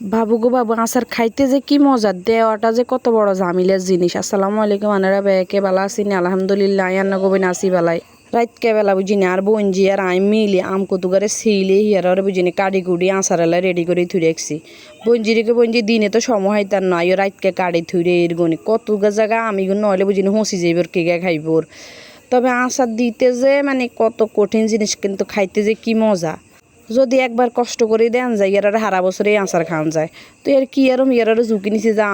বাবু গো বাবু, আচার খাইতে যে কি মজা, দেওয়াটা যে কত বড় ঝামেলার জিনিস। আসসালামু আলাইকুম আনারা বেকে বালা আছিনি? আলহামদুলিল্লাহ আয়ান্না গোবিন আসি বালাই। রাত কে বেলা বুঝিনি আর বঞ্জি আর আই মিলি আম কতুগারে সিলে হিয়ার বুঝিনি কাড়ি কুড়ি আচারালা রেডি করে থুই রাখছি। বঞ্জিরিকে বঞ্জি দিনে তো সময় হইতার নয়, রাতকে কাড়ি থুইরে এর গনি কত জায়গা আমি গুণ নইলে বুঝিনি হসি যাইবর কে খাইবর। তবে আচার দিতে যে মানে কত কঠিন জিনিস, কিন্তু খাইতে যে কি মজা। যদি একবার কষ্ট করে দেন যায় ইয়ার হারা বছরে আচার খাওয়ান যায়। তো এর কি ইয়ার ঝুঁকি নিছি যে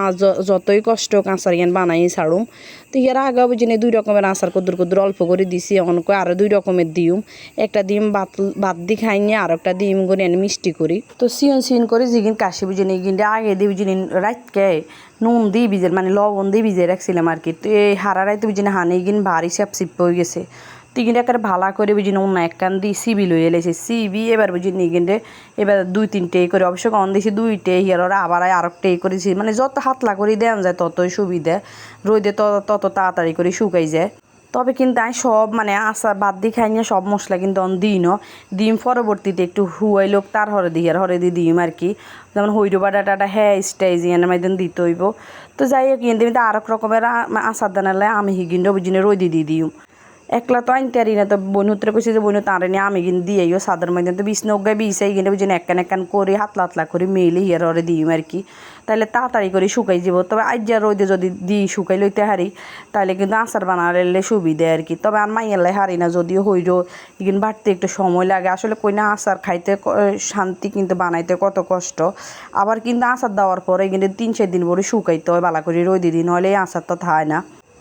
যতই কষ্ট হোক আচার ইয়ান বানাই ছাড়ুম। তো ইয়ার আগে বুঝিনি 2 রকমের আচার কদ্দুর কদ্দুর অল্প করে দিছি, অনেক আরও 2 রকমের দিউম। একটা ডিম বাদ দি খাই নিয়ে আর একটা ডিম করে এনে মিষ্টি করি। তো সিয়ন করে যেগিন কাশি বুঝিনি কিন্তু আগে দিয়ে বুঝিনি রাতকে নুন দিয়ে ভিজে মানে লবণ দিয়ে ভিজে রাখছিলাম আর কি। তো এই হারা রাইতে বুঝিনি হানে গিন ভারী সিপ হয়ে গেছে। তিনটা একেবারে ভালা করে বুঝি অন্য এক কান দিয়ে সিবি লইয়ে এলেছে সিবি এবার বুঝি নিয়ে এবার 2-3টে করে অবশ্য কম দিয়েছি 2টে হিয়ার আবার আরেকটে করেছি, মানে যত হাতলা করে দেওয়া যায় ততই সুবিধা। রোদে তত তাড়াতাড়ি করে শুকাই যায়। তবে কিন্তু আমি সব মানে আচার বাদ দিয়ে খাই নিয়ে সব মশলা কিন্তু দিই ন ডিম পরবর্তীতে একটু হুয়াই লোক তার হরে দিই আর হরে দিয়ে দিম আর কি। যেমন হইরো বাটাটা হ্যাঁ স্টাইজ এনে মাইদিন দিতে হইব। তো যাই হোক কিন্তু আরেক রকমের আচার দানালে আমি হিগিন্ড বুঝিনে রোদে দিয়ে দিই। একলা তো আনতে পারি না, তো বনুত্রে কইছে যে বনু তাঁরে নিয়ে আমি কিন্তু দিয়েও সাদের মধ্যে তো বিষ নগায় বিষাই কিনে বুঝি একখান করে হাতলা করে মেলে হিয়ার ওরে দিই আর কি। তাহলে তাড়াতাড়ি করে শুকাই যাব। তবে আজ্জার রোদে যদি দিই শুকাই লইতে হারি তাহলে কিন্তু আচার বানালে সুবিধা আর কি। তবে আর মাইয়ালাই হারি না, যদিও হইরো কিন্তু বাড়তে একটু সময় লাগে। আসলে কই না আচার খাইতে শান্তি, কিন্তু বানাইতে কত কষ্ট। আবার কিন্তু আচার দেওয়ার পরে কিন্তু 3-4 দিন পরে শুকাইতে হয় বালা করে রোদে দিই, নইলে এই আচার তো থায় না।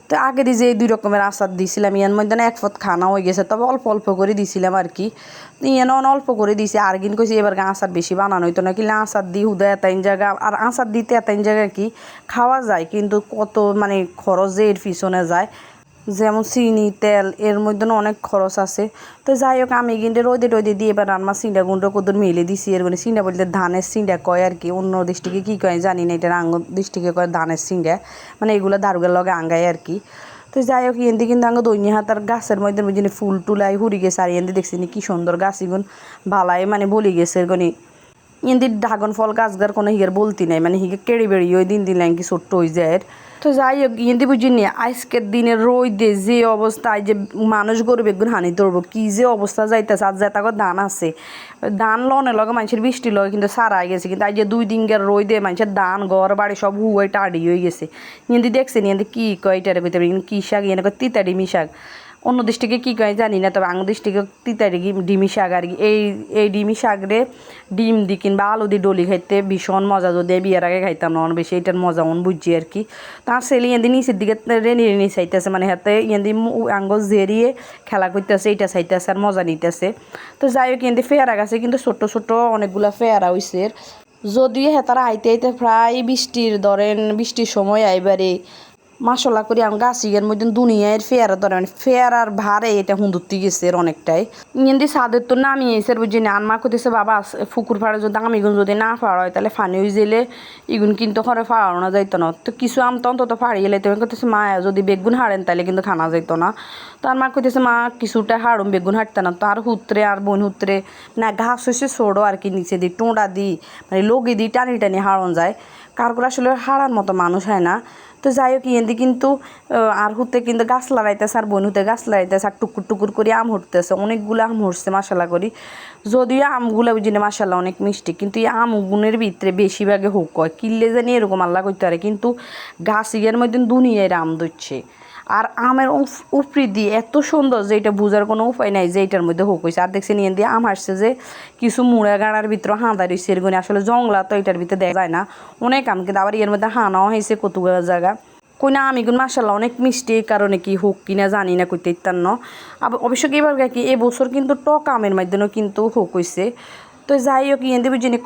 তো আগে দিয়ে যে 2 রকমের আচার দিয়েছিলাম ইয়ার মধ্যে না এক ফত খানা হয়ে গেছে, তবে অল্প অল্প করে দিয়েছিলাম আর কি। ইয়ান অল্প করে দিয়েছি আর কিন কইছি এবার আচার বেশি বানানো হইতো না, কিন্তু আচার দিই হুদা এতাইন জায়গা আর আচার দিতে এতাইন জায়গা কি খাওয়া যায়, কিন্তু কত মানে খরচ যে এর পিছনে যায়। যেমন চিনি তেল এর মধ্যে অনেক খরচ আছে। তো যাই হোক আমি কিন্তু রোদে দিয়ে এবার রান্না সিন্ডা গুঁড়ো কদর মেলে দিছি। এর মানে সিন্ডা বলতে ধানের সিন্ডা কয় আর কি, অন্য ডিস্ট্রিক্টে কী কয় জানি না, এটা আঙ্গ ডিস্ট্রিক্টে কয় ধানের সিন্ডা, মানে এগুলো দারুগের লগে আঙ্গায় আর কি। তো যাই হোক এনদি কিন্তু আঙ্গ দৈন্য হাতার গাছের মধ্যে বুঝিনি ফুল টুলাই হুড়ি গেছে আর এনদি দেখছি কি সুন্দর গাছ এগুন ভালাই মানে বলি গেছে গনি। ইন্দির ড্রাগন ফল গাছগার কোনো হিগের বলতি নাই, মানে হিগে কেড়ে বেড়ি ওই দিন কি ছোট্ট হয়ে যায়। তো যাই হোক ইন্দি বুঝিনি আজকের দিনের রোদে যে অবস্থায় যে মানুষ গরু বেগুন হানি ধরবো কি যে অবস্থা যাইতেছে। আর যে তাকে ধান আছে ধান লনে লগে মানুষের বৃষ্টি লগে কিন্তু সারাই গেছে, কিন্তু আজ যে 2 দিনকার রোদে মানুষের ধান ঘর বাড়ি সব হুয়াই টাড়ি হয়ে গেছে। ইন্দি দেখছে ইন্দি কি কয় এটারে কইতে পারি কি শাক এনে কয় তিতারি মিশাক, অন্য দৃষ্টিকে কী কয় জানি না, তবে আঙ দৃষ্টিকে তিতারি ডিমি শাক আর কি। এই ডিমি শাকরে ডিম দি কিংবা আলু দি ডলি খাইতে ভীষণ মজা, যদি বিয়ের আগে খাইতাম না বেশি এটার মজা বুঝছি আর কি। তার ছেলে ইয়াদি নিচের দিকে রেনি চাইতেছে, মানে হাতে ইয়াদি আঙ্গল জেরিয়ে খেলা করতেছে, এইটা চাইতেছে আর মজা নিতেছে। তো যাই হোক ইয়াদি ফেয়ারা গাছে কিন্তু ছোট অনেকগুলা ফেয়ারা হইছে। যদিও হেতারা আইতে প্রায় বৃষ্টির সময় আইবারে মাসলা করি আমি গাছিগের মধ্যে দুনিয়ার ফেয়ারা ধরে, মানে ফেয়ারার ভারে এটা হুন্দুরতে গেছে অনেকটাই। ইন্দি সাদের তো নামিয়েছে বুঝি না আনমা করতেছে বাবা পুকুর ফাড়ে যদি আমিগুন যদি না ফাড়া হয় তাহলে ফানি হয়ে গেলে ইগুন কিন্তু ঘরে ফাড়ানো যাইতো না। তো কিছু আম তো অন্তত ফাড়িয়ে এলে তুমি করতেছে মা যদি বেগুন হারেন তাহলে কিন্তু খানা যাইতো না। তো আর মা করতেছে মা কিছুটা হাড়ুম বেগুন হাঁটতে না। তো আর হুতরে আর বোন হুতরে না ঘাস হয়েছে ছোড়ো আর কি, নিচে দিই টোঁড়া দিই মানে লগি দিই টানি হারান যায়। কারকুর আসলে হারার মতো মানুষ হয় না। তো যাই হোক ইয়েন্দি কিন্তু আর হুতে কিন্তু গাছ লাগাইতেছে আর বোন হুতে গাছ লাগাইতেছে আর টুকুর করে আম হরতেছে, অনেকগুলো আম হরছে মাসাল্লা করি। যদিও আমগুলো বুঝিনি মাসাল্লাহ অনেক মিষ্টি, কিন্তু এই আমগুনের ভিতরে বেশিরভাগে হোক হয় কিনলে জানি এরকম আল্লাহ করতে পারে, কিন্তু গাছ ইয়ের মধ্যে দুনিয়ার আম ধরছে। আর আমের উপরি দিয়ে এত সুন্দর যে এটা বোঝার কোনো উপায় নাই যে এটার মধ্যে হোক হয়েছে। আর দেখছি নিয়ে দিয়ে আম আসছে যে কিছু মুড়া গাড়ার ভিতরে হাঁদা রয়েছে এরগুনি, আসলে জংলা তো এটার ভিতরে দেখা যায় না অনেক আম, কিন্তু আবার এর মধ্যে হানাও হয়েছে কতগুলো জায়গা। কই না আমিগুন মাসাল্লাহ অনেক মিষ্টি, এই কারণে কি হোক কিনা জানি না কইতে ইত্যান্ন। আবার অবশ্য এবার কি এবছর কিন্তু টক আমের মাধ্যমেও কিন্তু হোক হয়েছে। তো যাই হোক ইয়ে দেবী যিনি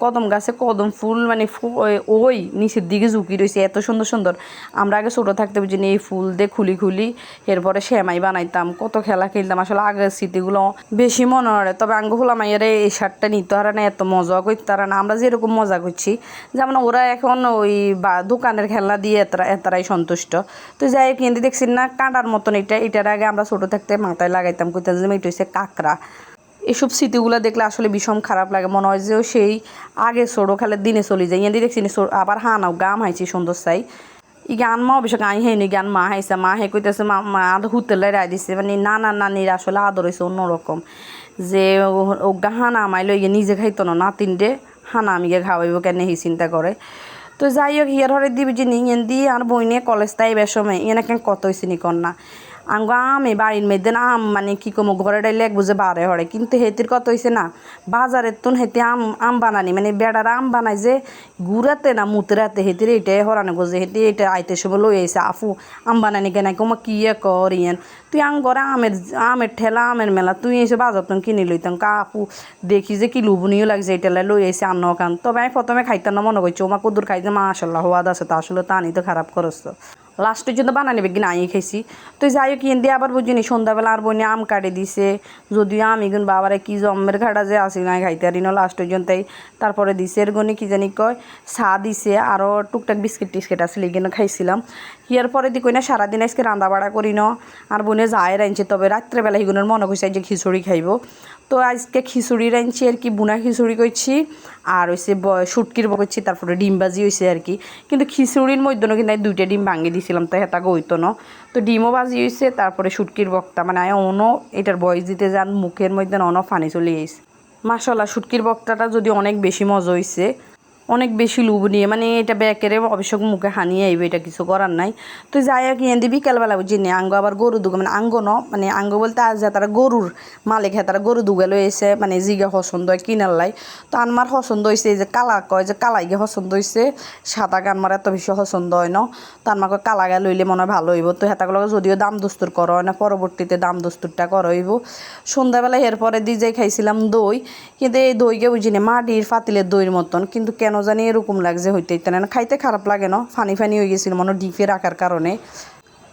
কদম গাছে কদম ফুল মানে ওই নিচের দিকে ঝুঁকি রয়েছে এত সুন্দর। আমরা আগে ছোটো থাকতে বুঝিনি এই ফুল দিয়ে খুলি এরপরে শ্যামাই বানাইতাম, কত খেলা খেলতাম। আসলে আগের স্মৃতিগুলো বেশি মনে হয়। তবে আঙ্গ হলা মাইয়ার এই শার্টটা নিতে হারা না, এত মজা করতে হারা না, আমরা যেরকম মজা করছি যেমন ওরা এখন ওই বা দোকানের খেলনা দিয়ে এতটাই সন্তুষ্ট। তো যাই হোক কিন্তু দেখছি না কাঁটার মতন এটার আগে আমরা ছোটো থাকতে মাথায় লাগাইতাম কইতাম যে এটা হচ্ছে কাঁকড়া। এসব স্মৃতিগুলো দেখলে আসলে ভীষণ খারাপ লাগে, মনে হয় যে সেই আগে ছোটোকালের দিনে চলে যায়। ইয়াদি দেখছি আবার হানাও গাম হাইছি সুন্দর চাই ই গান মা অবশ্য গাই হেনি গান মা হাইছে মা হে কইতেছে মা হুতেলে রায় দিছে মানে নানা নানির আসলে আদর হয়েছে অন্যরকম, যে ও হানা আমায় লইয়ে নিজে খাইতো না নাতিন রে হানা আমিকে খাওয়াইব কেন হি চিন্তা করে। তো যাই হোক হিয়ার হরে দিবি যে নিয়ে দি আর বইনে কলেজ তাই বেসময় এনে কেন কত হয়েছে নি কন্যা আঙ্গ আমি বাড়ির মেয়েদের আম মানে কী কমো ঘরে ডাইলে এক বুঝে বারে হরে, কিন্তু হেতির কত হয়েছে না বাজারের তুন হেতে আম বানানি মানে বেড়ার আম বানাই যে গুড়াতে না মুতরাতে হেতির এইটাই হরানো গোজে হেতি এটা আইতে সময় লই আইসে আফু আম বানানি কেন কমা কি করিয়েন তুই আম ঘরে আমের ঠেলা আমের মেলা তুই এসে বাজার তুন কিনে লইতাম কা আপু দেখি যে কি লুবনীয় লাগছে এইটালে লই আইসে আন্ন কান। তবে আমি প্রথমে খাইতাম না, মনে করছি ওমা কুদুর খাইতে মা আসল্লাহ হওয়াদ আছে, তা আসলে তা আনি তো খারাপ করছ লাস্টের জন্য বানানি বেগিন আই খাইছি। তো যাই হোক দিয়ে আবার বুঝিনি সন্ধ্যাবেলা আর বইনে আম কাটে দিছে, যদিও আমি গুন বাবারে কি জম্মের ঘাটা যে আসি না খাইতে আর ন লাস্টের জন্য তাই তারপরে দিছে এর গনি কি জানি কয় চা দিছে আরও টুকটাক বিস্কিট টিস্কিট আসলে এখানে খাইছিলাম। ইয়ার পরে দি কই না সারাদিন আজকে রান্না বাড়া করি ন আর বোনে যায় রাঁধছে, তবে রাত্রেবেলা হিগুনের মনে করছে যে খিচুড়ি খাইব। তো আজকে খিচুড়ি রাঁধছি আর কি, বুনা খিচুড়ি করছি আর হয়েছে শুটকির করছি, তারপরে ডিম ভাজি হয়েছে আর কি। কিন্তু খিচুড়ির মধ্যে কিন্তু আমি 2টা ডিম ভাঙিয়ে দিয়েছিলাম তাই হেতাকে হইতো না। তো ডিমও ভাজি হয়েছে, তারপরে শুটকির বক্তা মানে অনো এটার বয়স দিতে যান মুখের মধ্যে অনো ফানি চলে গেছে। মাশাআল্লাহ শুটকির বক্তাটা যদি অনেক বেশি মজা হয়েছে, অনেক বেশি লুবনীয়, মানে এটা ব্যাকেরে অবশ্য মুখে হানিয়ে আইবে, এটা কিছু করার নাই। তো যাই হোক এনে বিকালবেলা বুঝি নি আঙ্গ আবার গরু দুগে মানে আঙ্গ ন মানে আঙ্গ বলতে আজ তারা গরুর মালিক হ্যাঁ তারা গরু দুগে লই এসে মানে জিগা পছন্দ হয় কিনার লাই। তো আমার পছন্দ হয়েছে এই যে কালা কয় যে কালাইগে পছন্দ হয়েছে, সাদা গান আমার এত বেশি পছন্দ হয় না। তো আমার কালাগা লইলে মনে হয় ভালো হইব। তো হেতাগুলো যদিও দাম দস্তুর করা হয় না, পরবর্তীতে দাম দস্তুরটা করা হইব। সন্ধ্যাবেলা এরপরে দিয়ে যাই খাইছিলাম দই, কিন্তু এই দইকে বুঝি না মাটির পাতিলের দইয়ের মতন, কিন্তু কেন জানি এরকম লাগছে হইতে না খাইতে খারাপ লাগে না, ফানি ফানি হয়ে গেছিল মনে ডিপে রাখার কারণে।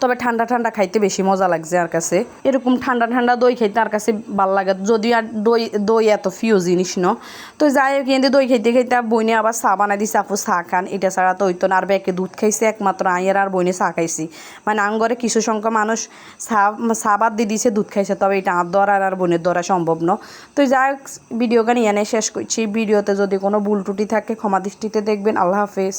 তবে ঠান্ডা ঠান্ডা খাইতে বেশি মজা লাগছে আর কাছে, এরকম ঠান্ডা ঠান্ডা দই খাইতে আর কাছে ভাল লাগে, যদিও আর দই এত প্রিয় জিনিস ন। তো যাই হোক কিন্তু দই খাইতে খাইতে বইনে আবার চা বানাই দিছে, আপু চা খান, এটা ছাড়া তো হইতো না। আর ব্যাকে দুধ খাইছে একমাত্র আইয়ের আর বইনে চা খাইছি, মানে আঙ্গরে কিছু সংখ্যক মানুষ চা বাদ দিয়ে দিছে দুধ খাইছে, তবে এটা আর ধরা আর বোনের ধরা সম্ভব ন। তো যাই হোক ভিডিওখানে এনে শেষ করছি। ভিডিওতে যদি কোনো ভুল ত্রুটি থাকে ক্ষমা দৃষ্টিতে দেখবেন। আল্লাহ হাফেজ।